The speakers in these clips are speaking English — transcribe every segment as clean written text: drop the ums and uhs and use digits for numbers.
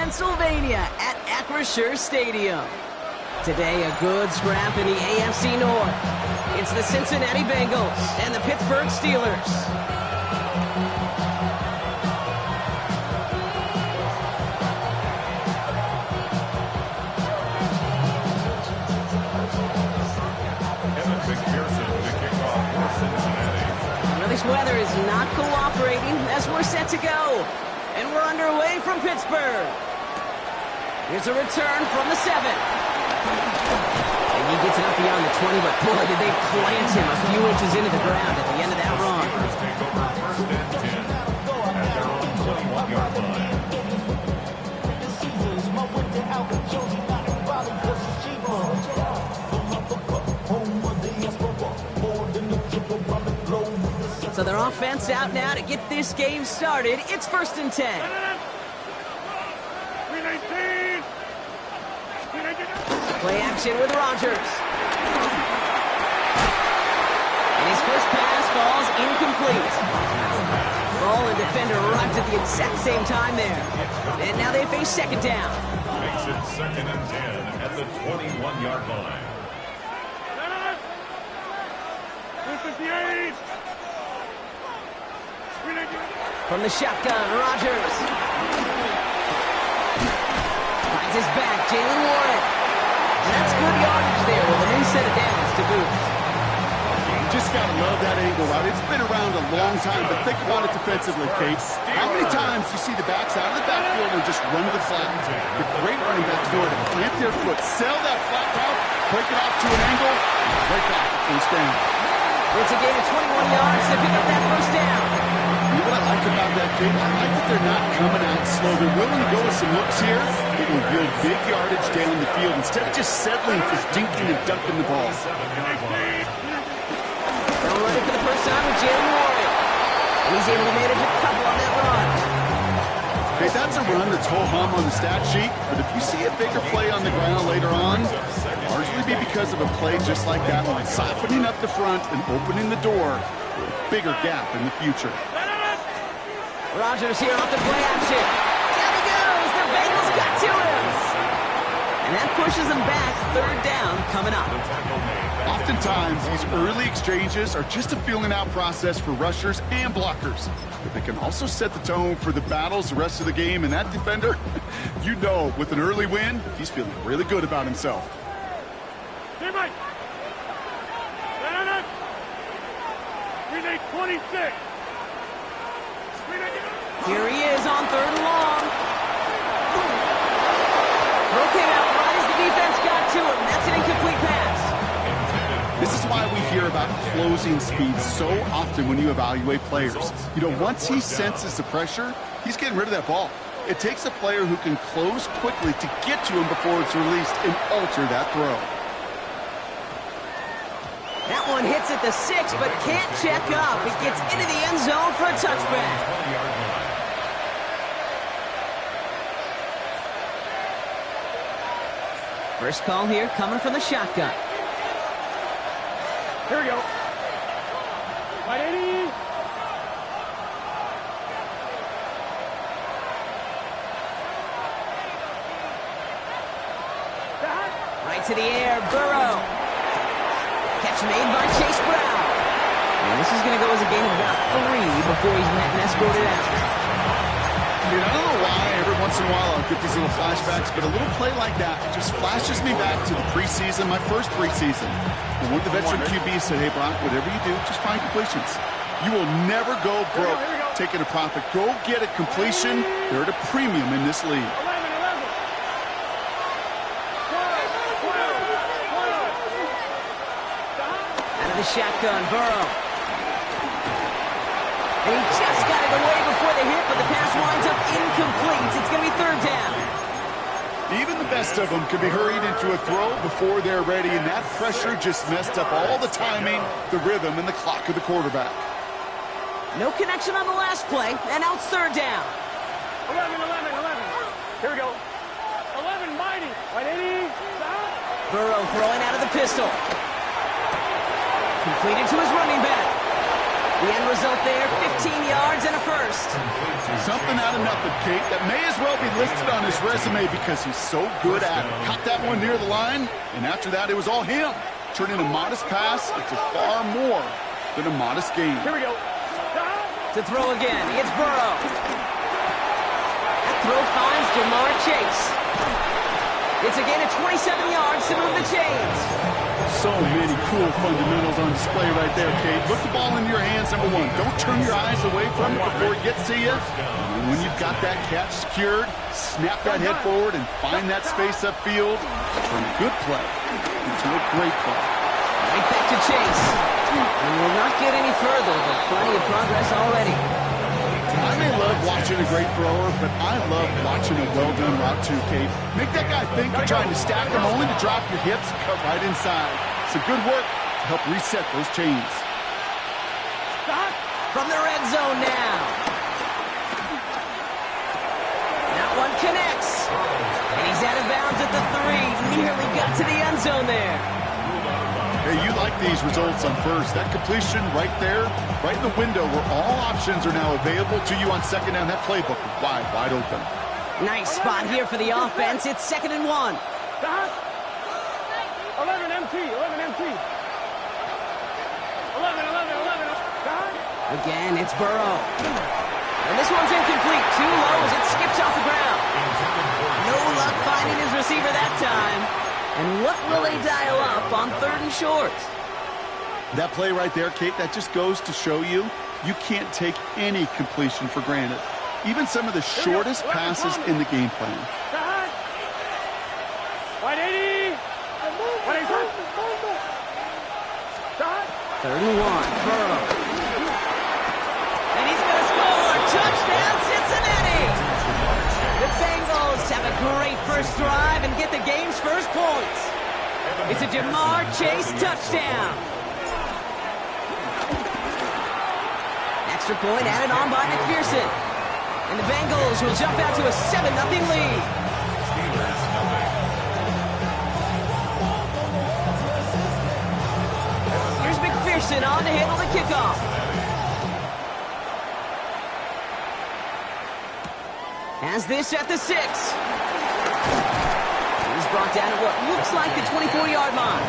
Pennsylvania at Acrisure Stadium. Today, a good scrap in the AFC North. It's the Cincinnati Bengals and the Pittsburgh Steelers. This weather is not cooperating as we're set to go. And we're underway from Pittsburgh. Here's a return from the 7. And he gets it up beyond the 20, but boy, did they plant him a few inches into the ground at the end of that run. So their offense out now to get this game started. It's 1st and 10. Play action with Rodgers. And his first pass falls incomplete. Ball and defender arrived at the exact same time there. And now they face 2nd down. Makes it 2nd and 10 at the 21-yard line. 58. From the shotgun, Rodgers. Finds his back, Jaylen Warren. And that's good yardage there with a new set of downs to boot. You just got to love that angle, right? It's been around a long time, but think about it defensively, Kate. How many times do you see the backs out of the backfield and just run to the flat? The great running backs know to plant their foot, sell that flat route, break it off to an angle, and break off first down. It's a gain of 21 yards to pick up that first down. You know what I like about that, Kate? I like that they're not coming out slow. They're willing to go with some looks here. It will yield big yardage down the field instead of just settling for dinking and dunking the ball. They'll run it for the first time with Jaylen Warren. And he's able to manage a couple on that run. Hey, that's a run that's ho-hum on the stat sheet, but if you see a bigger play on the ground later on, largely be because of a play just like that one, softening up the front and opening the door for a bigger gap in the future. Rodgers here off the play action. Down he goes. The Bengals got to him. And that pushes them back. 3rd down coming up. Oftentimes, these early exchanges are just a feeling out process for rushers and blockers. But they can also set the tone for the battles the rest of the game. And that defender, you know, with an early win, he's feeling really good about himself. Hey, Mike. We need 26. Here he is on 3rd and long. Throw came out right as the defense got to him. That's an incomplete pass. This is why we hear about closing speed so often when you evaluate players. You know, once he senses the pressure, he's getting rid of that ball. It takes a player who can close quickly to get to him before it's released and alter that throw. That one hits at the 6, but can't check up. It gets into the end zone for a touchback. First call here coming from the shotgun. Here we go. 180. Right to the air, Burrow. Catch made by Chase Brown. And this is going to go as a gain of about 3 before he's met and escorted out. Dude, I don't know why every once in a while I'll get these little flashbacks, but a little play like that just flashes me back to the preseason, my first preseason. And one of the veteran QBs said, hey, Brock, whatever you do, just find completions. You will never go broke taking a profit. Go get a completion. They're at a premium in this league. Out of the shotgun, Burrow. And he just got it away before the hit, but the pass winds up incomplete. It's going to be 3rd down. Even the best of them can be hurried into a throw before they're ready, and that pressure just messed up all the timing, the rhythm, and the clock of the quarterback. No connection on the last play, and now it's 3rd down. 11. Here we go. 11, mighty. 180. Burrow throwing out of the pistol. Completed to his running back. The end result there, 15 yards and a first. Something out of nothing, Kate. That may as well be listed on his resume because he's so good at it. Caught that one near the line, and after that, it was all him. Turning a modest pass into far more than a modest gain. Here we go. To throw again, it's Burrow. That throw finds Jamar Chase. It's a gain of 27 yards to move the chains. So many cool fundamentals on display right there, Kate. Look the ball into your hands, number one. Don't turn your eyes away from it before it gets to you. And when you've got that catch secured, snap that head forward and find that space upfield. Turn a good play into a great play. Right back to Chase. And will not get any further, but plenty of progress already. I may love watching a great thrower, but I love watching a well-done route too, Kate. Make that guy think you're trying to stack him only to drop your hips and cut right inside. Some good work to help reset those chains. From the red zone now. That one connects. And he's out of bounds at the 3. Nearly got to the end zone there. Hey, you like these results on first. That completion right there, right in the window where all options are now available to you on second down. That playbook is wide open. Nice spot here for the offense. It's 2nd and 1. 11 MT, 11 MT. 11. Again, it's Burrow. And this one's incomplete. Too low as it skips off the ground. No luck finding his receiver that time. And what will they dial up on 3rd and short? That play right there, Kate, that just goes to show you can't take any completion for granted. Even some of the shortest passes in the game plan. Right 80. 3rd and 1. Burrow. And he's going to score. Touchdown, Cincinnati. The Bengals have a great first drive and get the game's first points. It's a Jamar Chase touchdown. Extra point added on by McPherson. And the Bengals will jump out to a 7-0 lead. Here's McPherson on to handle the kickoff. Has this at the 6. He's brought down at what looks like the 24-yard line.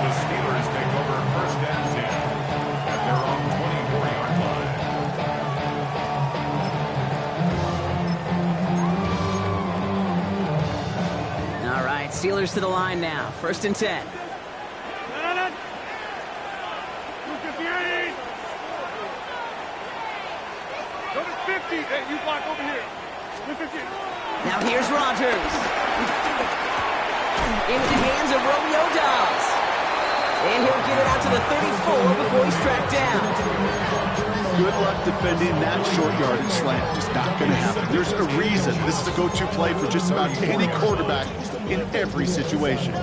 The Steelers take over 1st and 10 at their own 24-yard line. All right, Steelers to the line now. 1st and 10. 258. Number 50. Hey, you block over here. 250. Now here's Rodgers. Into the hands of Romeo Doubs. And he'll get it out to the 34 before he's tracked down. Good luck defending that short yardage slant. Just not going to happen. There's a reason this is a go-to play for just about any quarterback in every situation.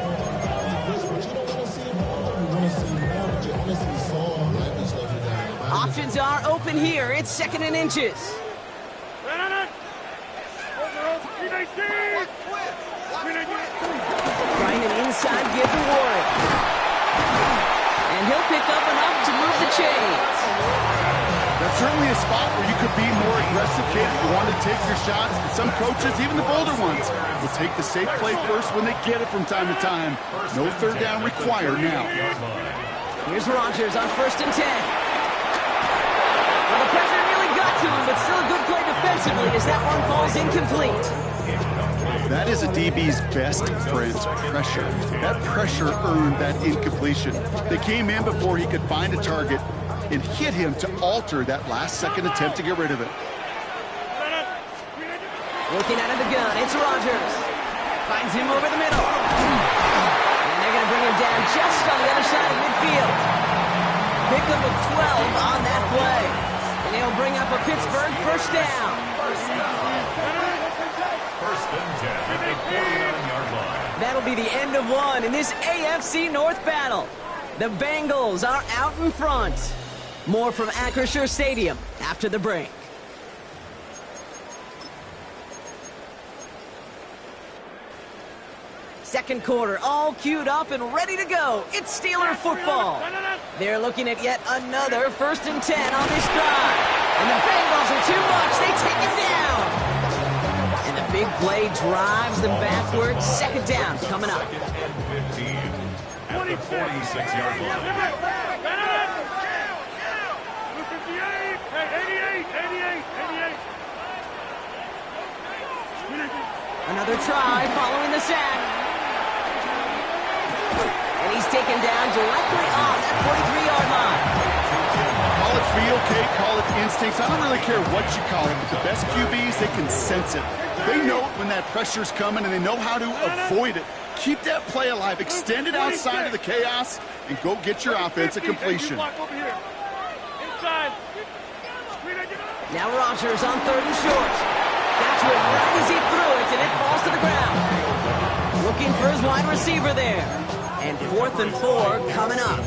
Options are open here. It's 2nd and inches. Trying an inside give to Warren. And he'll pick up enough to move the chains. That's certainly a spot where you could be more aggressive, Kate, if you want to take your shots. And some coaches, even the bolder ones, will take the safe play first when they get it from time to time. No 3rd down required now. Here's Rodgers on 1st and 10. Well, the pressure really got to him, but still a good play defensively as that one falls incomplete. That is a DB's best friend, pressure. That pressure earned that incompletion. They came in before he could find a target and hit him to alter that last-second attempt to get rid of it. Looking out of the gun, it's Rodgers. Finds him over the middle. And they're going to bring him down just on the other side of midfield. Pickup of 12 on that play. And he'll bring up a Pittsburgh 1st down. 1st and 10 at the 49-yard line. That'll be the end of one in this AFC North battle. The Bengals are out in front. More from Acrisure Stadium after the break. Second quarter, all queued up and ready to go. It's Steeler football. They're looking at yet another 1st and 10 on this drive. And the Bengals are too much. They take it down. And the big play drives them backwards. 2nd down coming up. 2nd and 15 at the 46-yard line. 88. Another try following the sack. And he's taken down directly off that 43-yard line. Call it feel, Kate, call it instincts. I don't really care what you call it, but the best QBs, they can sense it. They know it when that pressure's coming, and they know how to avoid it. Keep that play alive. Extend it outside of the chaos, and go get your offense a completion. Now Rodgers on 3rd and short. Got to it right as he threw it, and it falls to the ground. Looking for his wide receiver there. And 4th and 4 coming up.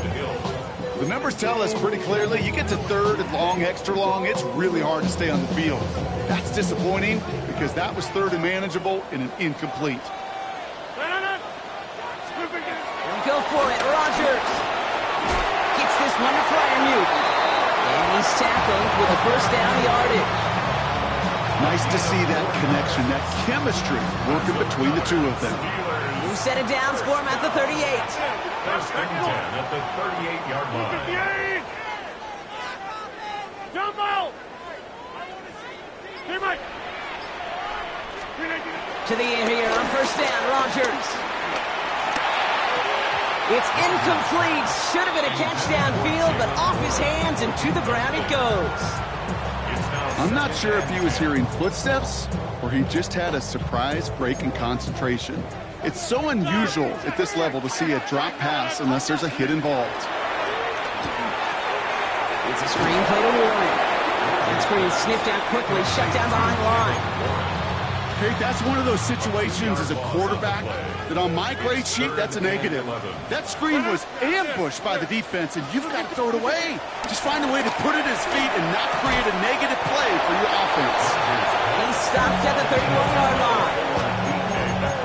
The numbers tell us pretty clearly, you get to 3rd and long, extra long, it's really hard to stay on the field. That's disappointing because that was 3rd and manageable and an incomplete. He'll go for it. Rodgers gets this one to Freiermuth. And he's tackled with a 1st down yardage. Nice to see that connection, that chemistry working between the two of them. Who set it down, score him at the 38. 1st and 10 at the 38-yard line. Jump out! To the air here on 1st down, Rodgers. It's incomplete. Should have been a catch downfield, but off his hands and to the ground it goes. I'm not sure if he was hearing footsteps or he just had a surprise break in concentration. It's so unusual at this level to see a drop pass unless there's a hit involved. It's a screen play to Warren. That screen sniffed out quickly, shut down behind the line. Okay, that's one of those situations as a quarterback that on my grade sheet, that's a negative. That screen was ambushed by the defense, and you've got to throw it away. Just find a way to put it at his feet and not create a negative play for your offense. And he stopped at the 31-yard line.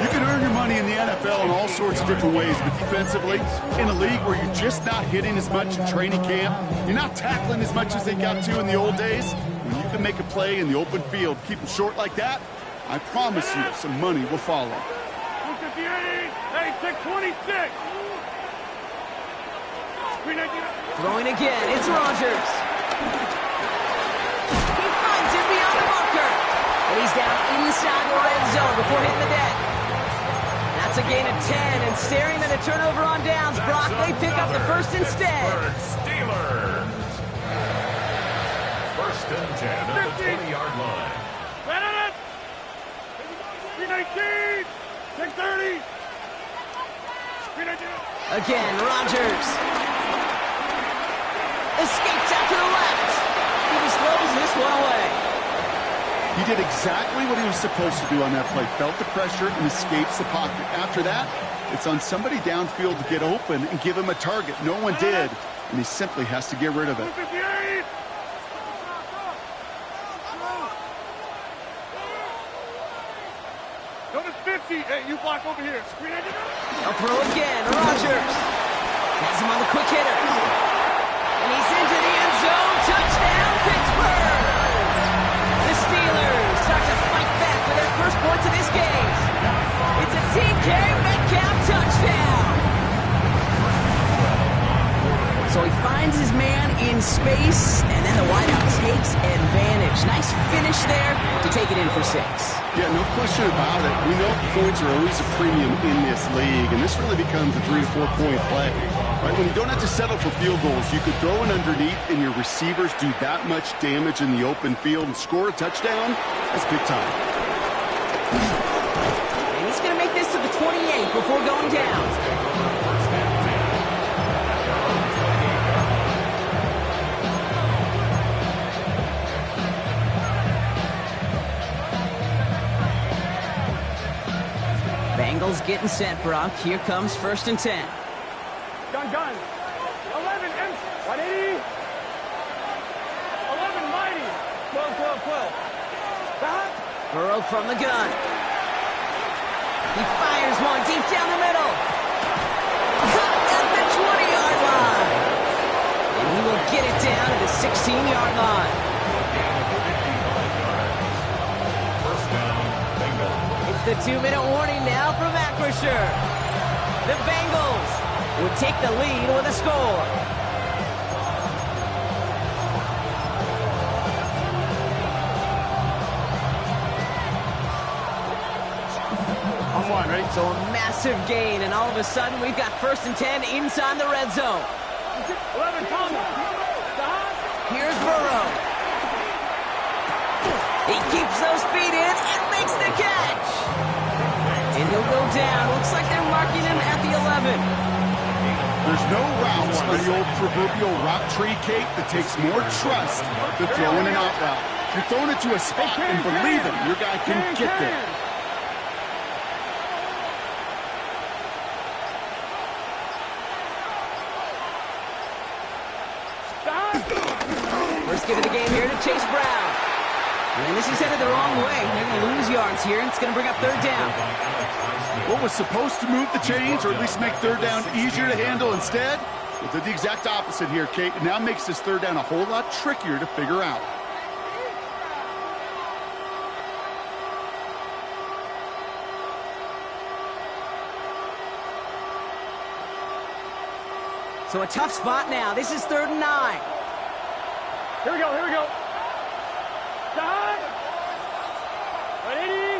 You can earn your money in the NFL in all sorts of different ways, but defensively, in a league where you're just not hitting as much in training camp, you're not tackling as much as they got to in the old days, when you can make a play in the open field, keep them short like that, I promise you some money will follow. 258, hey, 626. Throwing again, it's Rodgers. He finds him beyond the marker. And he's down inside the red zone before hitting the deck. That's a gain of 10, and staring at a turnover on downs, Brock, they pick up the 1st instead. Steelers. 1st and 10 at the 20-yard line. 319, 630. Again, Rodgers. Escapes out to the left. He just throws this one away. He did exactly what he was supposed to do on that play. Felt the pressure and escapes the pocket. After that, it's on somebody downfield to get open and give him a target. No one did, and he simply has to get rid of it. 258. Go to 50. Hey, you block over here. Screen engine. They'll throw again. Rodgers has him on the quick hitter. And he's into the end zone. Touchdown, Pittsburgh! The Steelers start to fight back for their 1st points of this game. It's a DK Metcalf touchdown. So he finds his man in space, and then the wideout takes advantage. Nice finish there to take it in for 6. Yeah, no question about it. We know points are always a premium in this league, and this really becomes a 3 to 4 point play. Right? When you don't have to settle for field goals, you could throw it underneath, and your receivers do that much damage in the open field and score a touchdown. That's big time. And he's going to make this to the 28 before going down. Bengals getting set, Brock. Here comes 1st and 10. Gun. 11 M. 180. 11 mighty. 12. Stop. Burrow from the gun. He fires one deep down the middle. At the 20-yard line. And he will get it down to the 16-yard line. First down, Bengals. It's the 2-minute warning now from Acrisure. The Bengals would take the lead with a score. On one, ready? So a massive gain, and all of a sudden we've got 1st and 10 inside the red zone. 11, Thomas. Here's Burrow. He keeps those feet in and makes the catch. And he'll go down. Looks like they're marking him at the 11. There's no routes on the old proverbial route tree, Kate, that takes more trust than throwing an out route. You're throwing it to a spot and believe it, your guy can get there. First give of the game here to Chase Brown. And this is headed the wrong way. They're going to lose yards here, and it's going to bring up 3rd down. What was supposed to move the chains, or at least make 3rd down easier to handle instead? Well, did the exact opposite here, Kate. It now makes this 3rd down a whole lot trickier to figure out. So a tough spot now. This is 3rd and 9. Here we go, here we go. Stop. Ready?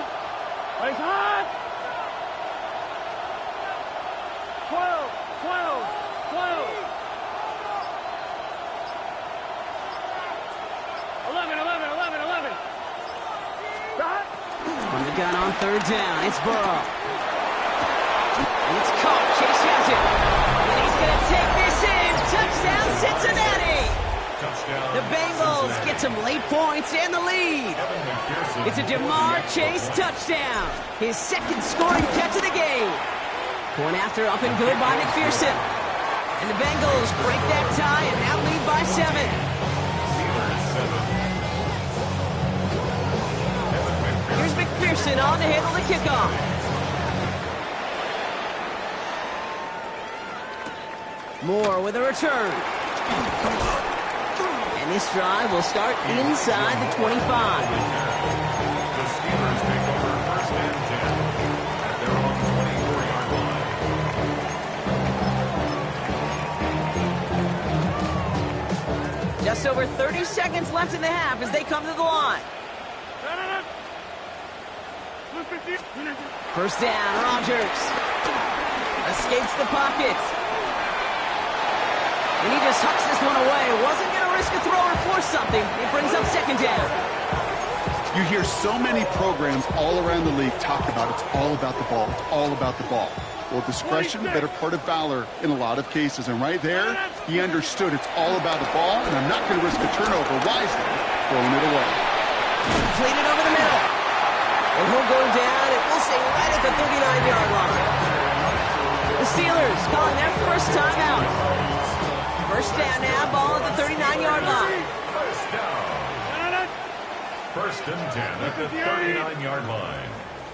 Race hot. 12, 12, 12. 11, 11, 11, 11. Stop. From the gun on 3rd down, it's Burrow. And it's caught. Chase has it. And he's going to take this in. Touchdown, Cincinnati. The Bengals get some late points and the lead. It's a Jamar Chase touchdown. His 2nd scoring catch of the game. Going after up and good by McPherson. And the Bengals break that tie and now lead by 7. Here's McPherson on to handle the kickoff. Moore with a return. And this drive will start inside the 25. The Steelers take over 1st and 10 at their own 24-yard line. Just over 30 seconds left in the half as they come to the line. 1st down, Rodgers. Escapes the pocket. And he just hucks this one away. Wasn't going to risk a throw or force something. It brings up 2nd down. You hear so many programs all around the league talk about it's all about the ball. It's all about the ball. Well, discretion, better part of valor in a lot of cases. And right there, he understood it's all about the ball, and I'm not going to risk a turnover wisely, throwing it away. Completed over the middle. And he'll go down, and we'll say right at the 39-yard line. The Steelers calling their first timeout. 1st down now, ball at the 39-yard line. 1st and 10 at the 39-yard line.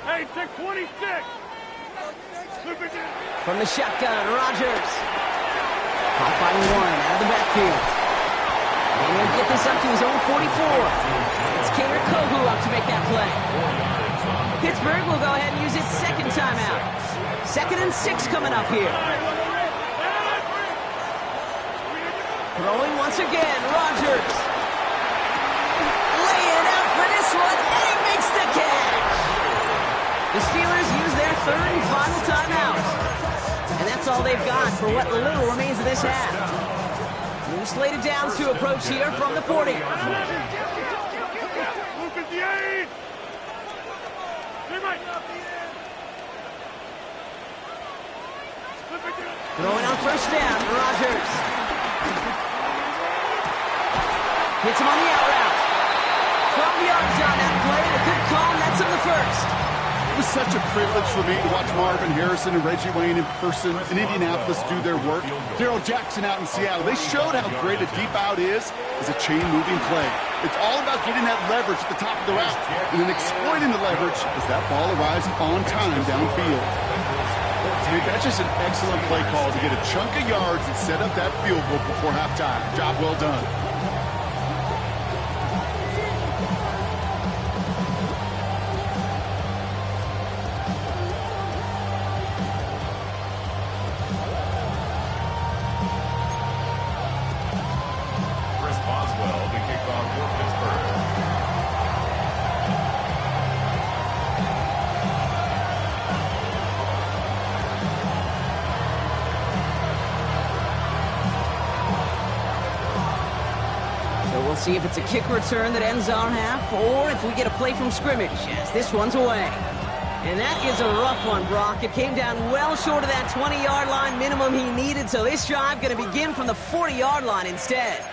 Hey, take 26. From the shotgun, Rodgers. Caught by Warren out of the backfield. And he'll get this up to his own 44. It's Kader Kohu up to make that play. Pittsburgh will go ahead and use its 2nd timeout. 2nd and 6 coming up here. Throwing once again, Rodgers. Laying out for this one, and he makes the catch. The Steelers use their 3rd and final timeout. And that's all they've got for what little remains of this half. New slated downs to approach here from the 40. Throwing on 1st down, Rodgers. Hits him on the out route. 12 yards on that play, and a good call, and that's on the 1st. It was such a privilege for me to watch Marvin Harrison and Reggie Wayne in person in Indianapolis do their work. Darrell Jackson out in Seattle. They showed how great a deep out is as a chain-moving play. It's all about getting that leverage at the top of the route and then exploiting the leverage as that ball arrives on time downfield. Dude, that's just an excellent play call to get a chunk of yards and set up that field goal before halftime. Job well done. Chris Boswell to kick off for Pittsburgh. We'll see if it's a kick return that ends our half, or if we get a play from scrimmage, as this one's away. And that is a rough one, Brock. It came down well short of that 20-yard line minimum he needed, so this drive going to begin from the 40-yard line instead.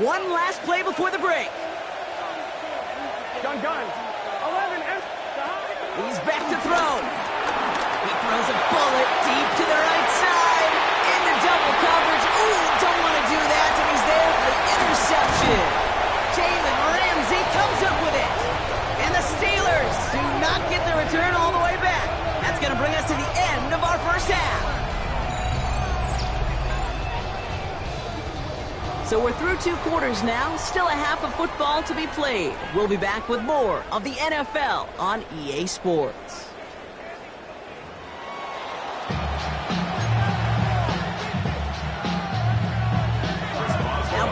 One last play before the break. Gun. 11. He's back to throw. He throws a bullet deep to the right side. Into double coverage. Ooh, don't want to do that. And he's there for the interception. Jalen Ramsey comes up with it. And the Steelers do not get the return all the way back. That's going to bring us to the end of our first half. So we're through 2 quarters now. Still a half of football to be played. We'll be back with more of the NFL on EA Sports.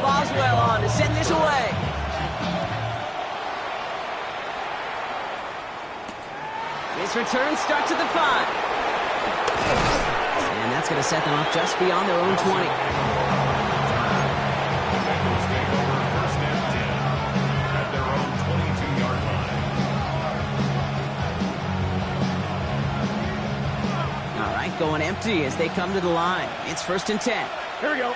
Boswell on to send this away. This return starts at the 5. And that's going to set them up just beyond their own 20. Bengals take over first and 10 at their own 22-yard line. All right, going empty as they come to the line. It's first and 10. Here we go.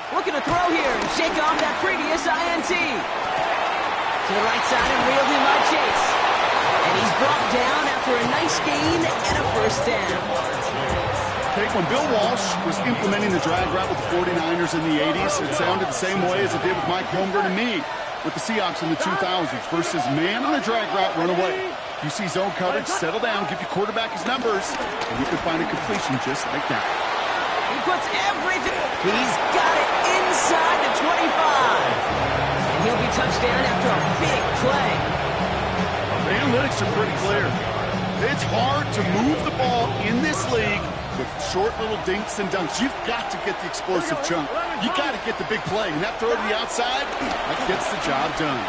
Looking to throw here and shake off that previous INT. To the right side and reeled in by Chase. And he's brought down after a nice gain and a first down. Okay, when Bill Walsh was implementing the drag route with the 49ers in the 80s, it sounded the same way as it did with Mike Holmgren and me with the Seahawks in the 2000s. Versus man on the drag route, run away. You see zone coverage, settle down, give your quarterback his numbers, and you can find a completion just like that. He puts everything. He's got it inside the 25. And he'll be touched down after a big play. The analytics are pretty clear. It's hard to move the ball in this league with short little dinks and dunks. You've got to get the explosive chunk. You got to get the big play. And that throw to the outside, that gets the job done.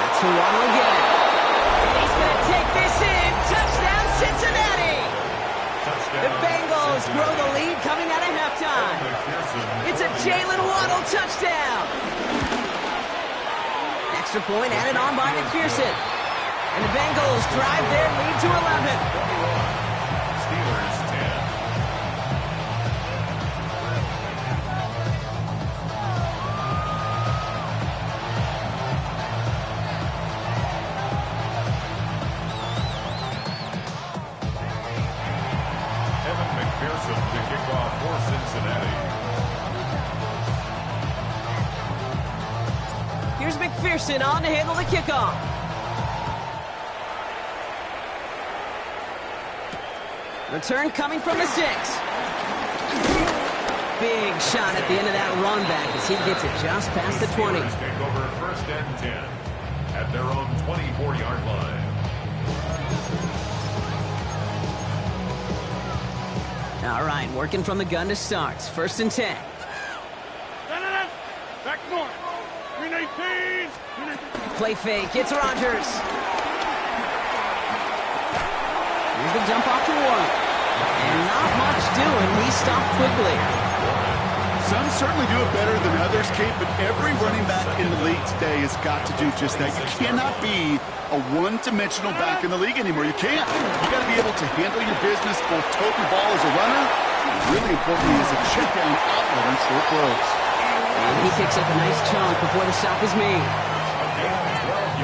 That's who will get it. And he's going to take this in. Touchdown, Cincinnati. The Bengals grow the lead coming out of halftime. It's a Jalen Waddle touchdown. Extra point added on by McPherson. And the Bengals drive their lead to 11. Steelers 10. Evan McPherson to kick off for Cincinnati. Here's McPherson on to handle the kickoff. Return coming from the 6. Big shot at the end of that run back as he gets it just past the 20. Steelers take over first and 10 at their own 24-yard line. All right, working from the gun to start. First and 10. Back north. 319. Play fake. It's Rodgers. Here's the jump off to Warren. And not much doing. He stopped quickly. Some certainly do it better than others, Kate, but every running back in the league today has got to do just that. You cannot be a one-dimensional back in the league anymore. You can't. You got to be able to handle your business, both tote the ball as a runner, and really importantly as a check down outlet on short throws. And he picks up a nice chunk before the stop is made.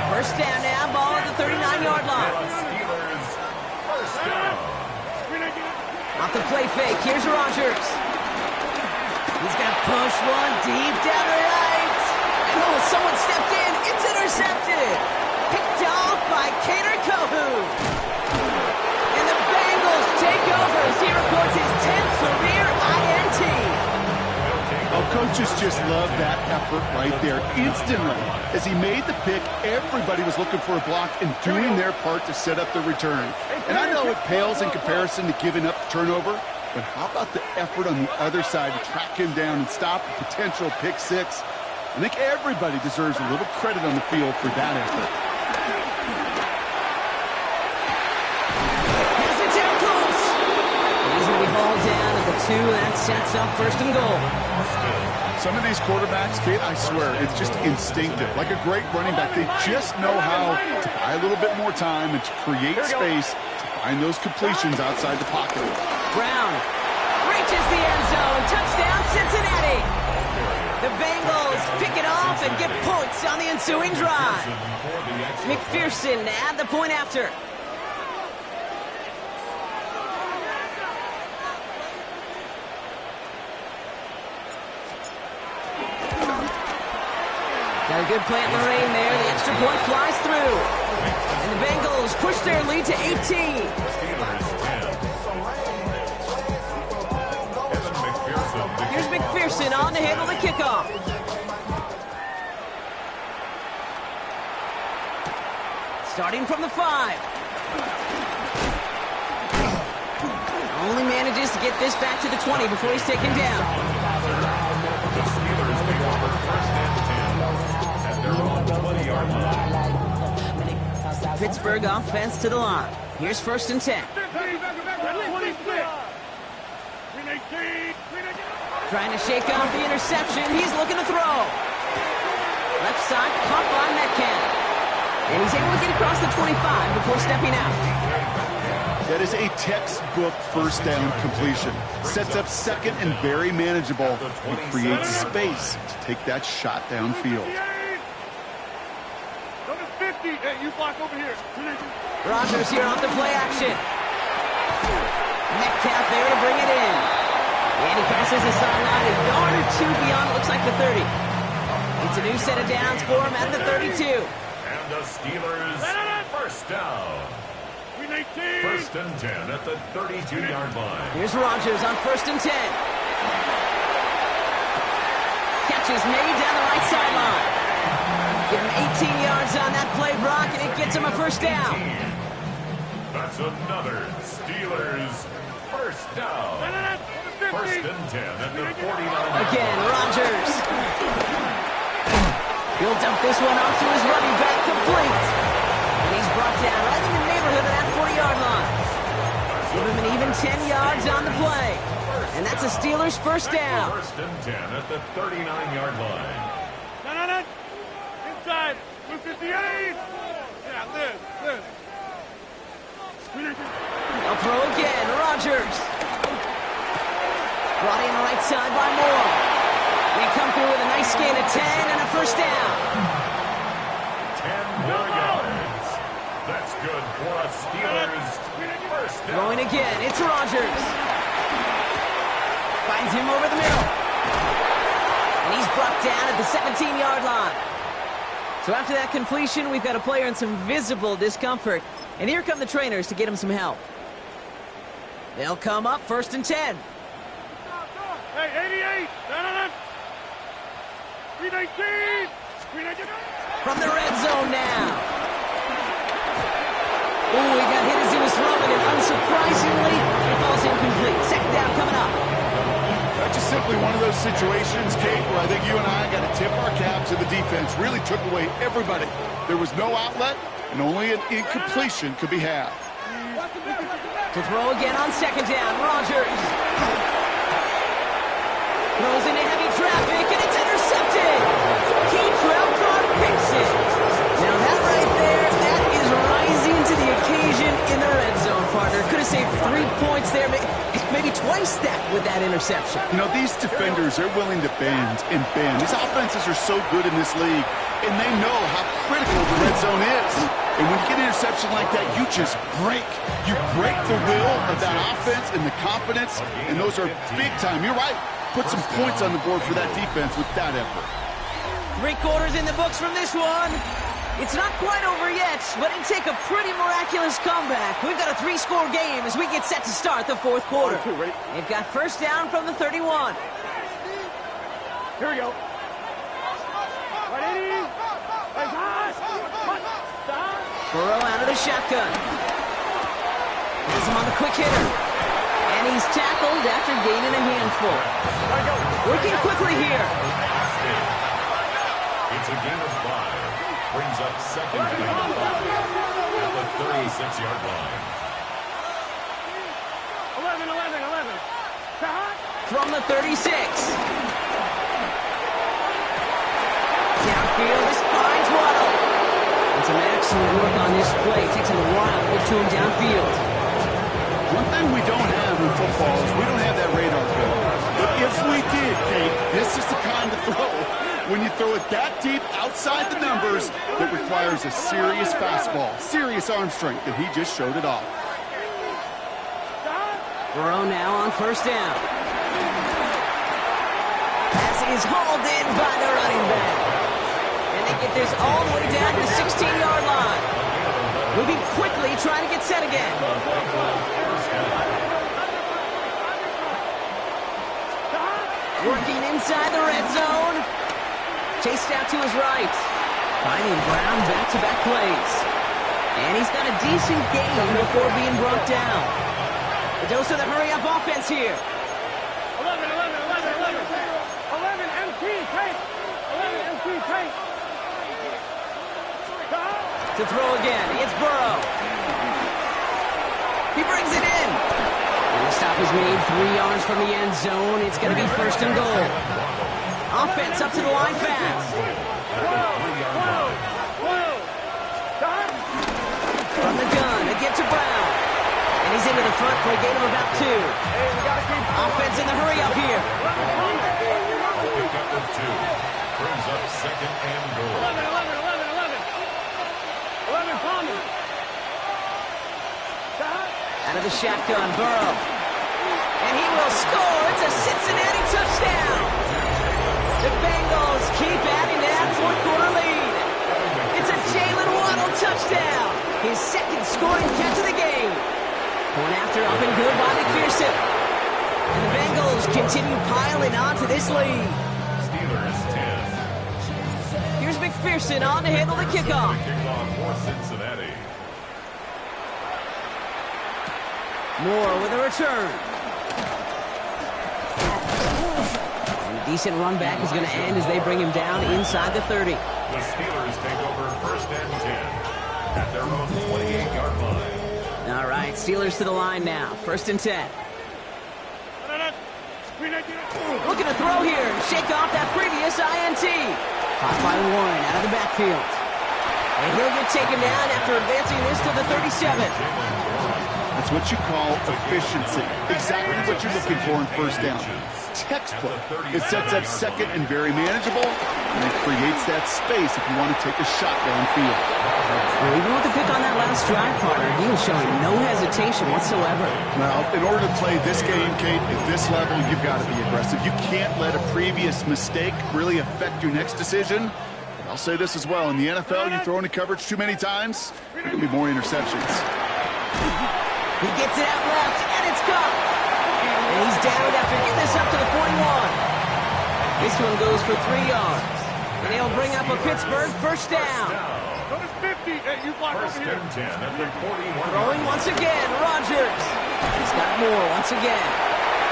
First down now, ball at the 39-yard line. Steelers first down. Off the play fake, here's Rodgers. He's got Push one deep down the right. And oh, someone stepped in. It's intercepted. Picked off by Kader Kohou. And the Bengals take over as he records his 10th career INT. Oh, coaches just love that effort right there. Instantly, as he made the pick, everybody was looking for a block and doing their part to set up the return. And I know it pales in comparison to giving up the turnover, but how about the effort on the other side to track him down and stop a potential pick six? I think everybody deserves a little credit on the field for that effort. Here's the tackles. And he's going to be hauled down at the 2, and that sets up 1st and goal. Some of these quarterbacks, Kate, I swear, it's just instinctive. Like a great running back, they just know how to buy a little bit more time and to create space to find those completions outside the pocket. Brown reaches the end zone. Touchdown, Cincinnati. The Bengals pick it off and get points on the ensuing drive. McPherson to add the point after. Got a good play in the rain there. The extra point flies through. And the Bengals push their lead to 18. Here's McPherson on to handle the kickoff. Starting from the 5. Only manages to get this back to the 20 before he's taken down. The Steelers take over 1st and 10 at their own 20-yard line. Pittsburgh offense to the line. Here's 1st and 10. Trying to shake off the interception. He's looking to throw. Left side caught by Metcalf. And he's able to get across the 25 before stepping out. That is a textbook 1st down completion. Sets up 2nd and very manageable and creates space to take that shot downfield. Hey, you block over here. Rodgers here off the play action. Metcalf there to bring it in. And he passes the sideline a yard or 2 beyond, looks like the 30. It's a new set of downs for him at the 32. And the Steelers 1st down. 1st and 10 at the 32-yard line. Here's Rodgers on 1st and 10. Catch is made down the right sideline. Give him 18 yards on that play, Brock, and it gets him a 1st down. That's another Steelers 1st down. 1st and 10 at the 49. Again, Rodgers. He'll dump this one off to his running back, complete. And he's brought down right in the neighborhood of that 40-yard line. Give him an even 10 yards on the play. And that's a Steelers 1st down. 1st and 10 at the 39-yard line. No. Inside. 258. Yeah, Liz. They'll throw again. Rodgers. Brought in right side by Moore. They come through with a nice gain of 10 and a 1st down. 10 more yards. That's good for a Steelers 1st down. Throwing again. It's Rodgers. Finds him over the middle. And he's brought down at the 17-yard line. So after that completion, we've got a player in some visible discomfort. And here come the trainers to get him some help. They'll come up 1st and 10. Hey, 88. No. 319. From the red zone now. Ooh, he got hit as he was throwing it. Unsurprisingly, it falls incomplete. 2nd down coming up. That's just simply one of those situations, Kate, where I think you and I got to tip our cap to the defense. Really took away everybody. There was no outlet, and only an incompletion could be had. To throw again on 2nd down, Rodgers. Throws into heavy traffic, and it's intercepted. Keitrell Clark picks it. Now that right there, that is rising to the occasion in the red zone, partner. Could have saved 3 points there, maybe twice that with that interception. You know, these defenders, they're willing to bend and bend. These offenses are so good in this league, and they know how critical the red zone is. And when you get an interception like that, you just break. You break the will of that offense and the confidence, and those are big time. You're right. put some points on the board for that defense with that effort. 3 quarters in the books from this one. It's not quite over yet, but it'd take a pretty miraculous comeback. We've got a 3-score game as we get set to start the 4th quarter. They've got first down from the 31. Here we go. Ready? Burrow out of the shotgun. Has him on the quick hitter. And he's tackled after gaining a handful. Working quickly here. It's a game of 5. Brings up second and 5 at the 36-yard line. 11. From the 36. Downfield, this finds Waddle. And some excellent work on this play. Takes him a while to get to him downfield. One thing we don't have in football is we don't have that radar gun. But if we did, Kate, this is the kind of throw. When you throw it that deep outside the numbers, that requires a serious fastball, serious arm strength, and he just showed it off. Burrow now on first down. Pass is hauled in by the running back. And they get this all the way down to the 16-yard line. Moving quickly, trying to get set again. Working inside the red zone. Chased out to his right. Finding Brown back-to-back plays. And he's got a decent gain before being brought down. A dose of the hurry-up offense here. 11 MT tank. 11 MT tank. To throw again, it's Burrow. He brings it in. And the stop is made 3 yards from the end zone. It's going to be first and goal. Offense up to the line fast. From the gun, a give to Brown. And he's into the front for a gain of about 2. Offense in the hurry up here. Pick up with 2. Brings up second and goal. 11 Palmer. Out of the shotgun, Burrow. And he will score. It's a Cincinnati touchdown. The Bengals keep adding to that 4th quarter lead. It's a Jalen Waddle touchdown. His second scoring catch of the game. Point after up and good by McPherson. And the Bengals continue piling on to this lead. Steelers 10. Here's McPherson on to handle the kickoff. Kickoff for Cincinnati. Moore with a return. Decent run back is going to end as they bring him down inside the 30. The Steelers take over first and 10 at their own 28-yard line. All right, Steelers to the line now. First and 10. Looking to throw here and shake off that previous INT. Caught by Warren out of the backfield. And he'll get taken down after advancing this to the 37. That's what you call efficiency. Exactly what you're looking for in first down. Textbook. It sets up second and very manageable, and it creates that space if you want to take a shot downfield. Well, even with the pick on that last drive, partner, he was showing no hesitation whatsoever. Well, in order to play this game, Kate, at this level, you've got to be aggressive. You can't let a previous mistake really affect your next decision. But I'll say this as well. In the NFL, you throw into coverage too many times, there will be more interceptions. He gets it out left, and it's caught. And he's down after getting this up to the 41. This one goes for 3 yards. And they'll bring up a Pittsburgh first down. Go to 50. Hey, you block over First here. and 10 at the 41. Throwing once again, Rodgers. He's got more once again.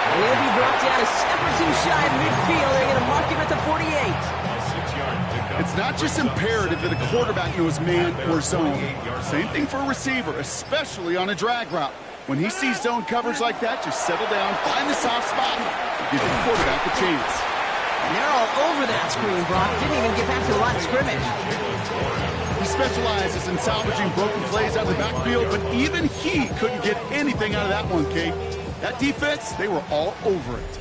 And he'll be brought down a step or 2 shy of midfield. They're going to mark him at the 48. A 6-yard pickup. It's not just imperative that a quarterback knows man or zone. Same thing for a receiver, especially on a drag route. When he sees zone coverage like that, just settle down, find the soft spot, and give the quarterback a chance. And they're all over that screen, Brock. Didn't even get back to the line of scrimmage. He specializes in salvaging broken plays out of the backfield, but even he couldn't get anything out of that one, Kate. That defense, they were all over it.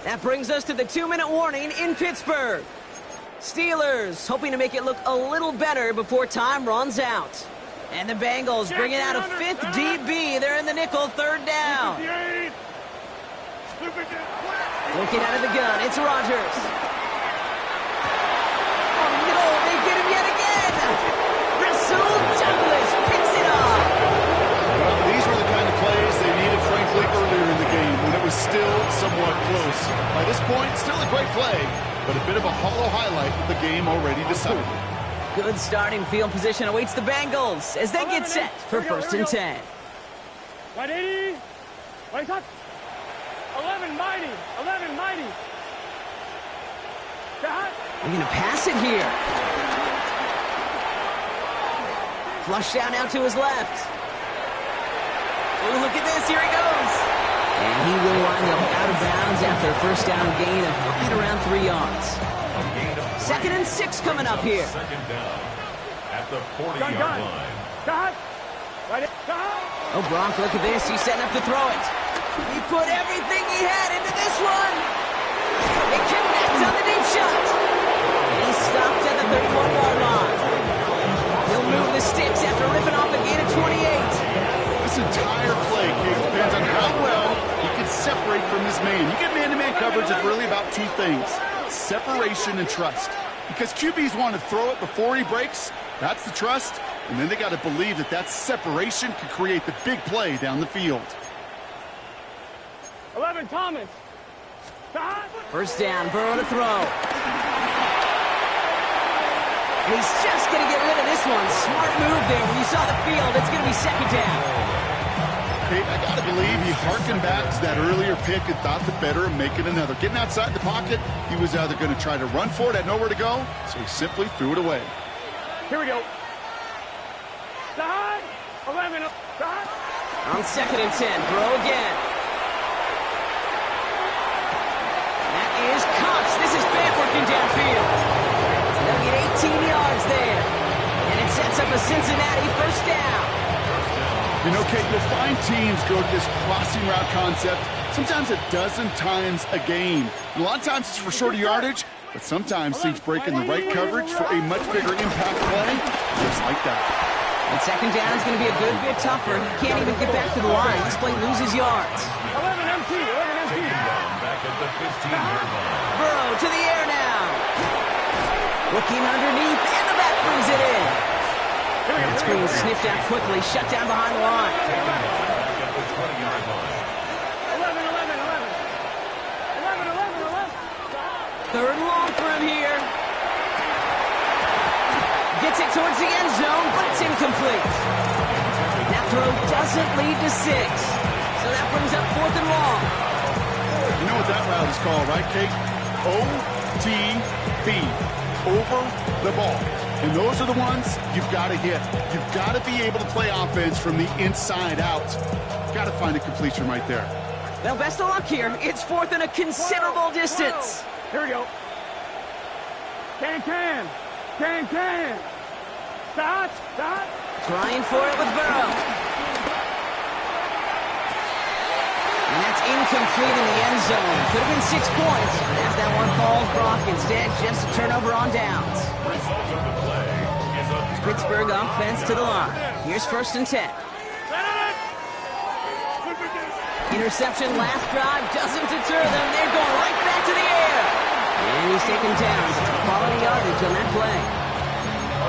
That brings us to the 2-minute warning in Pittsburgh. Steelers hoping to make it look a little better before time runs out. And the Bengals bringing out a 5th DB. They're in the nickel, 3rd down. Looking out of the gun, it's Rodgers. Oh no, they get him yet again. Rasul Douglas picks it off. Well, these were the kind of plays they needed, frankly, earlier in the game when it was still somewhat close. By this point, still a great play, but a bit of a hollow highlight with the game already decided. Good starting field position awaits the Bengals as they get set for 1st and 10. Right 80. Right up. 11 mighty. 11 mighty. Shot. They're going to pass it here. Flush down now to his left. Oh, look at this. Here he goes. And he will wind up out of bounds after a first down gain of right around 3 yards. 2nd and 6 coming up here. Second down at the 40-yard line. Shot. Right. Shot. Oh, Gronk, look at this. He's setting up to throw it. He put everything he had into this one. It connects on the deep shot. And he stopped at the 31-yard line. He'll move the sticks after ripping off a gain of 28. This entire play, Kate, depends on how well he can separate from his man. You get man-to-man coverage, it's really about 2 things: separation and trust. Because QBs want to throw it before he breaks, that's the trust, and then they got to believe that that separation can create the big play down the field. 11 Thomas. Shot. First down, Burrow to throw. And he's just going to get rid of this one. Smart move there. When you saw the field, it's going to be 2nd down. Kate, I got to believe he harkened back to that earlier pick and thought the better of making another. Getting outside the pocket, he was either going to try to run for it, had nowhere to go, so he simply threw it away. Here we go. Shot. 11. Shot. On 2nd and 10, Burrow again. That is Cox. This is Fant working downfield. They'll get 18 yards there. And it sets up a Cincinnati first down. You know, Kate, you'll find teams go to this crossing route concept sometimes a dozen times a game. And a lot of times it's for shorter yardage, but sometimes teams break in the right coverage for a much bigger impact play, just like that. And 2nd down is going to be a good bit tougher. He can't even get back to the line. This play loses yards. 11 MT. 11 MT. Back at the 15-yard line. Burrow to the air now. Looking underneath, and the back brings it in. That screen sniffed out quickly, shut down behind the line. Back at the 20-yard line. 11. 3rd and long for him here. Gets it towards the end zone, but it's incomplete. That throw doesn't lead to 6. So that brings up 4th and long. You know what that route is called, right, Kate? OTB, over the ball. And those are the ones you've got to hit. You've got to be able to play offense from the inside out. Got to find a completion right there. Well, best of luck here. It's 4th and a considerable distance. Here we go. Can. Shot. Trying for it with Burrow. And that's incomplete in the end zone. Could have been 6 points, but as that one falls, Brock, instead just a turnover on downs. Result of the play is a Pittsburgh offense to the line. Here's 1st and 10. Interception last drive doesn't deter them. They're going right back to the air. And he's taken down. It's quality yardage on that play.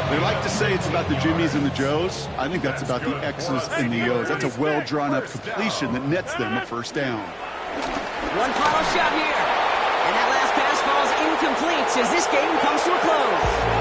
They like to say it's about the Jimmies and the Joes. I think that's about the X's and the O's. That's a well-drawn-up completion that nets them a first down. One final shot here. And that last pass falls incomplete as this game comes to a close.